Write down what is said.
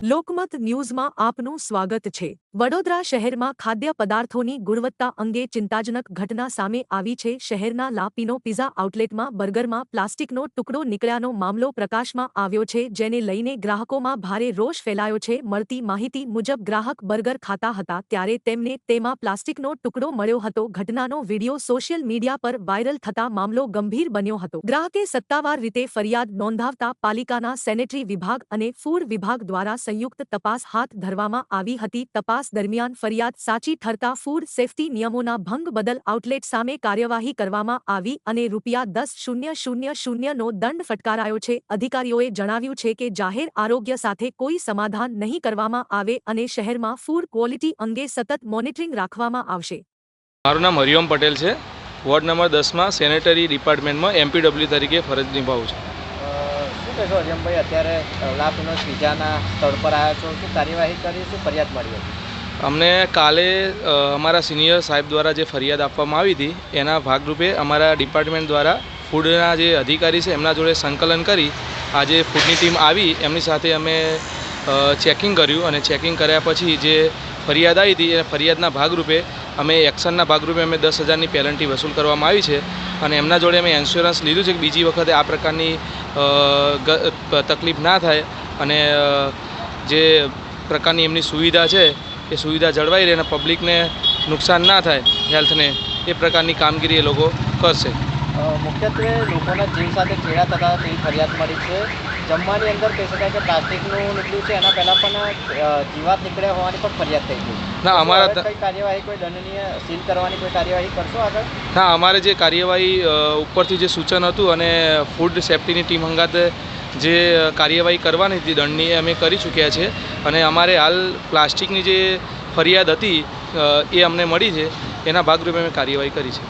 લોકમત ન્યૂઝમાં આપનું સ્વાગત છે। વડોદરા શહેરમાં ખાદ્ય પદાર્થોની ગુણવત્તા અંગે ચિંતાજનક ઘટના સામે આવી છે। શહેરના લા પિનો પિઝા આઉટલેટમાં બર્ગરમાં પ્લાસ્ટિકનો ટુકડો નીકળ્યાનો મામલો પ્રકાશમાં આવ્યો છે, જેને લઈને ગ્રાહકોમાં ભારે રોષ ફેલાયો છે। મળતી માહિતી મુજબ ગ્રાહક બર્ગર ખાતા હતા ત્યારે તેમને તેમાં પ્લાસ્ટિકનો ટુકડો મળ્યો હતો। ઘટનાનો વિડીયો સોશિયલ મીડિયા પર વાયરલ થતા મામલો ગંભીર બન્યો હતો। ગ્રાહકે સત્તાવાર રીતે ફરિયાદ નોંધાવતા પાલિકાના સેનેટરી વિભાગ અને ફૂડ વિભાગ દ્વારા સંયુક્ત તપાસ હાથ ધરવામાં આવી હતી। તપાસ દરમિયાન ફરિયાદ સાચી ઠરતા ફૂડ સેફ્ટી નિયમોના ભંગ બદલ આઉટલેટ સામે કાર્યવાહી કરવામાં આવી અને ₹10,000 નો દંડ ફટકારાયો છે। અધિકારીઓએ જણાવ્યું છે કે જાહેર આરોગ્ય સાથે કોઈ સમાધાન નહીં કરવામાં આવે અને શહેરમાં ફૂડ ક્વોલિટી અંગે સતત મોનિટરિંગ રાખવામાં આવશે। મારું નામ હરિઓમ પટેલ છે। વોર્ડ નંબર 10 માં સેનેટરી ડિપાર્ટમેન્ટમાં MPW તરીકે ફરજ નિભાવું છું। શું કહેશો હરિઓમભાઈ, અત્યારે લા પિનો પિઝાના સ્થળ પર આવ્યા છો, શું કાર્યવાહી કરી, શું ફરિયાદ મળી હતી? અમને કાલે અમારા સિનિયર સાહેબ દ્વારા જે ફરિયાદ આપવામાં આવી હતી એના ભાગરૂપે અમારા ડિપાર્ટમેન્ટ દ્વારા ફૂડના જે અધિકારી છે એમના જોડે સંકલન કરી આજે ફૂડની ટીમ આવી, એમની સાથે અમે ચેકિંગ કર્યું અને ચેકિંગ કર્યા પછી જે ફરિયાદ આવી હતી એ ફરિયાદના ભાગરૂપે અમે એક્શનના ભાગરૂપે અમે 10,000ની પેનલ્ટી વસૂલ કરવામાં આવી છે અને એમના જોડે અમે ઇન્સ્યોરન્સ લીધું છે કે બીજી વખતે આ પ્રકારની તકલીફ ના થાય અને જે પ્રકારની એમની સુવિધા છે એ સુવિધા જળવાઈ રહે અને પબ્લિકને નુકસાન ના થાય હેલ્થને, એ પ્રકારની કામગીરી એ લોકો કરશે। મુખ્યત્વે લોકોના જીવ સાથે ચેડા થતા તેવી ફરિયાદ મળી છે। જમવાની અંદર કહી શકાય કે પ્લાસ્ટિકનું નીકળ્યું છે, એના પહેલાં પણ જીવાત નીકળ્યા હોવાની પણ ફરિયાદ થઈ ગઈ। ના, અમારા કઈ કાર્યવાહી, કોઈ દંડનીય સીલ કરવાની કોઈ કાર્યવાહી કરશો આગળ? ના, અમારે જે કાર્યવાહી ઉપરથી જે સૂચન હતું અને ફૂડ સેફ્ટીની ટીમ હંગાતે જે કાર્યવાહી કરવાની હતી દંડની અમે કરી ચૂક્યા છે અને અમારે હાલ પ્લાસ્ટિકની જે ફરિયાદ હતી એ અમને મળી છે, એના ભાગરૂપે અમે કાર્યવાહી કરી છે।